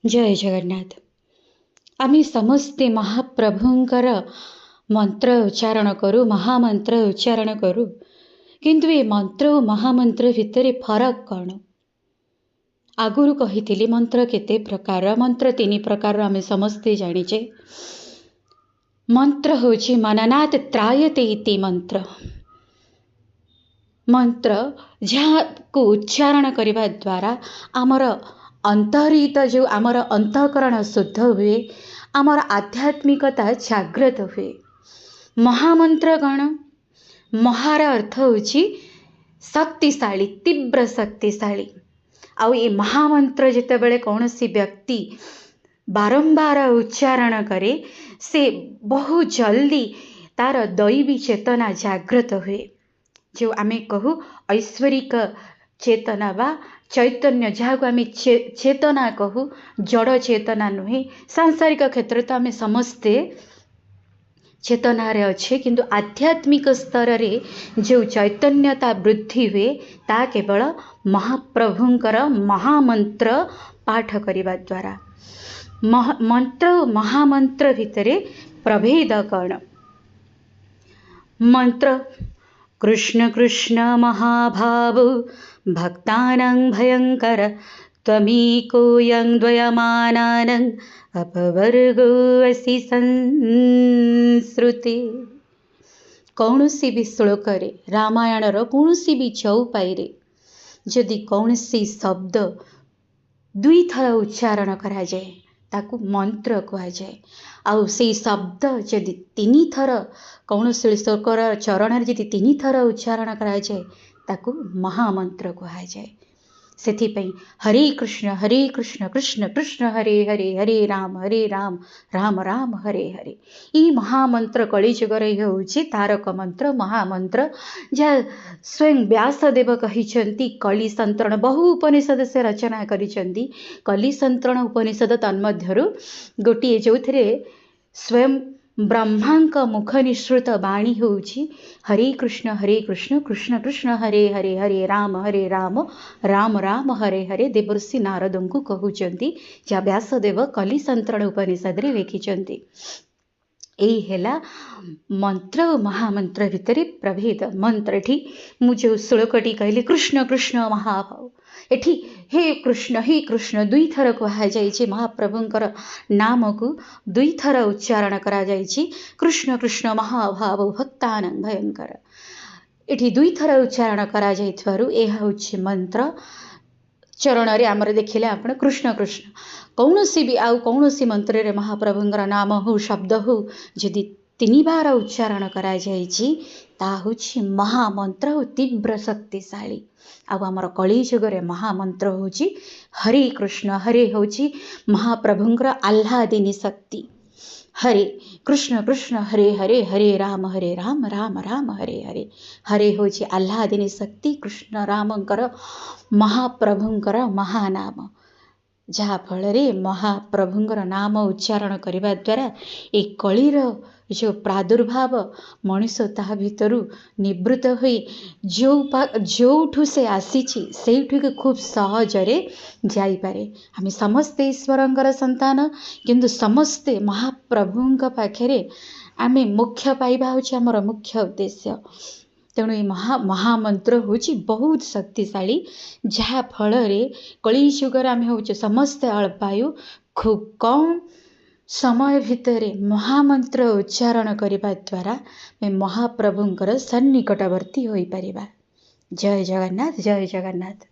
जय जगन्नाथ। आम्ही समस्ते महाप्रभुंकर मंत्र उच्चारण करू, महामंत्र उच्चारण करू, किंतु ए मंत्र और महामंत्र भितर फरक कौन? आगुरु कही मंत्र केते प्रकार, मंत्र तीन प्रकार आम समस्ते जानीचे। मंत्र होची मननात् त्रायते इति मंत्र। मंत्र जहाँ को उच्चारण करने द्वारा आमर अंतरित जो आमर अंतःकरण शुद्ध हुए, आमर आध्यात्मिकता जागृत हुए। महामंत्र कौन? महार अर्थ होची शक्तिशाली, तीव्र शक्तिशाली। आउ ये महामंत्र जितेबले कौन सी व्यक्ति बारंबार उच्चारण करे, से बहुत जल्दी तार दैवी चेतना जागृत हुए। जो आमे कहू ऐश्वरिक चेतना वा चैतन्य, जहाँ को आमे चेतना कहू, जड़ चेतना नुहे। सांसारिक क्षेत्र तो आमे समस्ते चेतना रे अच्छे, किंतु आध्यात्मिक स्तर रे जो चैतन्यता वृद्धि हुए ता केवल महाप्रभुंकर महामंत्र पाठ करिबा द्वारा। मंत्र महामंत्र भितरे प्रभेद कौन? मंत्र कृष्ण कृष्ण महाभावो भक्तानां भयंकर त्वमीकोऽयं द्वयमानानां अपवर्गो असि संस्रुते। कौन सी भी श्लोक रे, रामायण रो कौन सी भी चौपाई रे जदि कौन सी शब्द दुई थर उच्चारण करा जाए ताकू मंत्र कहा जाए। आउ से शब्द जदि तीन थर कौन श्लोकर चरण जदि तीन थर उच्चारण करा जाए ताकू महामंत्र कहा जाए। सेथिपई हरे कृष्ण कृष्ण कृष्ण हरे हरे, हरे राम राम राम हरे हरे। ई महामंत्र कलिजुगर होउछि तारक मंत्र, महामंत्र, जहाँ स्वयं व्यासदेव कहिछन्ति। कलि संतरण बहु उपनिषद से रचना करिछन्ति। कलि संतरण उपनिषद तन्मध्यरु गोटिए जोथिरे स्वयं ब्रह्मांक मुख निश्रुत वाणी होउछि हरे कृष्ण कृष्ण कृष्ण हरे हरे, हरे राम राम राम हरे हरे। देवर्षि नारदंकु कहउचन्ति, जा व्यासदेव कलि संतरण उपनिषद रे लिखिछन्ति। यही है मंत्र और महामंत्र भितर प्रभेद। मंत्र एठी मु जो श्लोकटी कहली कृष्ण कृष्ण महाभाव, एठी हे कृष्ण दुई थर कहा जाइछि। महाप्रभुंकर नाम को दुई थर उच्चारण करा जाइछि। कृष्ण कृष्ण महाभाव भक्तानां भयंकर, एठी दुई थर उच्चारण करा जाइथवारु एहा होछि मंत्र। चरण रे आमर देखिले आपण कृष्ण कृष्ण, कौन सी भी आउ कौन सी मंत्र रे महाप्रभुंकर नाम हो शब्द हो जदि तीन बार उच्चारण करा जाइछि ता होछि महामंत्र और तीव्र शक्तिशाली। आउ आमर कलिजुग रे महामंत्र होछि हरे कृष्ण। हरे होछि महाप्रभुंकर आह्लादिनी शक्ति। हरे कृष्ण हरे हरे, हरे राम राम राम हरे हरे। हरे होछि आह्लादिनी शक्ति, कृष्ण रामंकर महाप्रभुंकर महानाम। जहाँ फल महाप्रभुंकर नाम उच्चारण करने द्वारा एक कलिर जो प्रादुर्भाव मनीष ता भितर निवृत्त हुई जोठू से आसीछि सेठू के खूब सहजरे जाइपारे। आम समस्ते ईश्वरंकर संतान, किंतु समस्ते महाप्रभुंक पाखरे आमे मुख्य पाइबा होछि हमर मुख्य उद्देश्य। तेणु ये महामंत्र होछि बहुत शक्तिशाली, जहाँ फल कलिजुगर आम होचे समस्ते अल्पायु खूब कम समय भितर महामंत्र उच्चारण करने द्वारा महाप्रभुंकर सन्निकटवर्ती हो पारिबा। जय जगन्नाथ, जय जगन्नाथ।